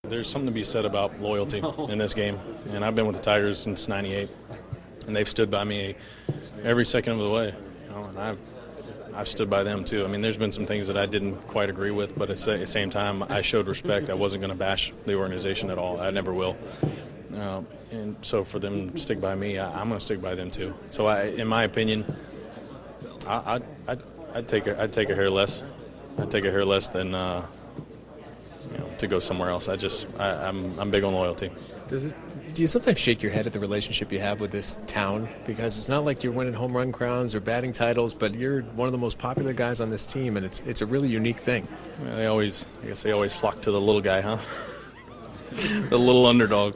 There's something to be said about loyalty in this game, and I've been with the Tigers since '98, and they've stood by me every second of the way. And I've stood by them too. I mean, there's been some things that I didn't quite agree with, but at the same time, I showed respect. I wasn't going to bash the organization at all. I never will. And so for them to stick by me, I'm going to stick by them too. So in my opinion, I'd take a hair less. I'd take a hair less than to go somewhere else. I'm big on loyalty. Do you sometimes shake your head at the relationship you have with this town? Because it's not like you're winning home run crowns or batting titles, but you're one of the most popular guys on this team, and it's a really unique thing. Yeah, I guess they always flock to the little guy, huh? The little underdog.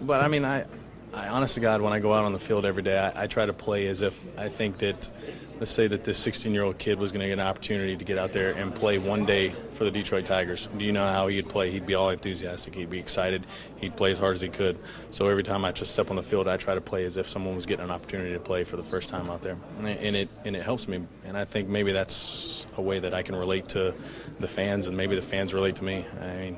But I mean, I honest to God, when I go out on the field every day, I try to play as if I think that, let's say that this 16-year-old kid was going to get an opportunity to get out there and play one day for the Detroit Tigers. Do you know how he'd play? He'd be all enthusiastic. He'd be excited. He'd play as hard as he could. So every time I just step on the field, I try to play as if someone was getting an opportunity to play for the first time out there. And it helps me. And I think maybe that's a way that I can relate to the fans, and maybe the fans relate to me. I mean,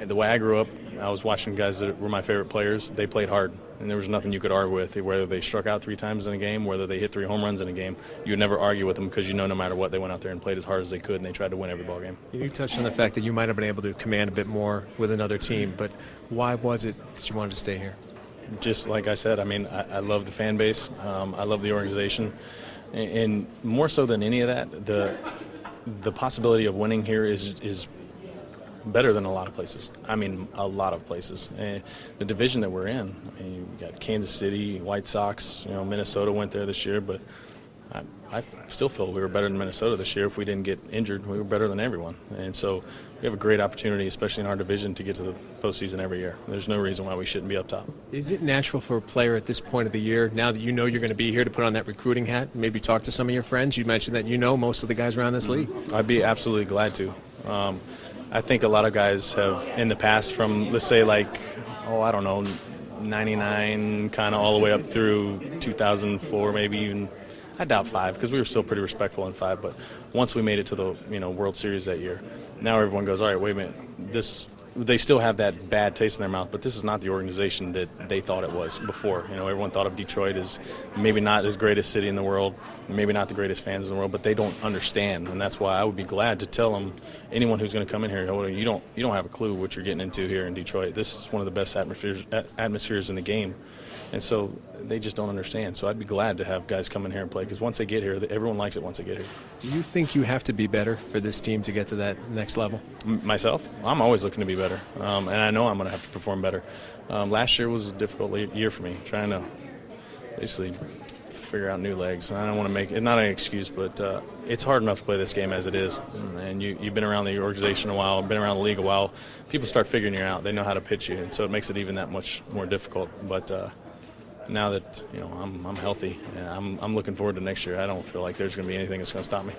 the way I grew up, I was watching guys that were my favorite players. They played hard, and there was nothing you could argue with. Whether they struck out 3 times in a game, whether they hit 3 home runs in a game, you would never argue with them because you know no matter what, they went out there and played as hard as they could, and they tried to win every ball game. You touched on the fact that you might have been able to command a bit more with another team, but why was it that you wanted to stay here? Just like I said, I mean, I love the fan base. I love the organization. And more so than any of that, the possibility of winning here is better than a lot of places. I mean, a lot of places. And the division that we're in, I mean, you got Kansas City, White Sox, Minnesota went there this year, but I still feel we were better than Minnesota this year. If we didn't get injured, we were better than everyone. And so we have a great opportunity, especially in our division, to get to the postseason every year. There's no reason why we shouldn't be up top. Is it natural for a player at this point of the year, now that you know you're going to be here, to put on that recruiting hat, maybe talk to some of your friends? You mentioned that you know most of the guys around this league. I'd be absolutely glad to. I think a lot of guys have in the past, from let's say like, I don't know, 99 kind of all the way up through 2004, maybe even, I doubt 5, because we were still pretty respectful in 5. But once we made it to the World Series that year, now everyone goes, all right, wait a minute, they still have that bad taste in their mouth, but this is not the organization that they thought it was before. Everyone thought of Detroit as maybe not as great a city in the world, maybe not the greatest fans in the world, but they don't understand, and that's why I would be glad to tell them, anyone who's going to come in here, you don't have a clue what you're getting into here in Detroit. This is one of the best atmospheres in the game, and so they just don't understand. So I'd be glad to have guys come in here and play, because once they get here, everyone likes it once they get here. Do you think you have to be better for this team to get to that next level? Myself, I'm always looking to be better, and I know I'm going to have to perform better. Last year was a difficult year for me, trying to basically figure out new legs. And I don't want to make it not an excuse, but it's hard enough to play this game as it is. And you've been around the organization a while, been around the league a while. People start figuring you out. They know how to pitch you, and so it makes it even that much more difficult. But now that I'm healthy, I'm looking forward to next year. I don't feel like there's going to be anything that's going to stop me.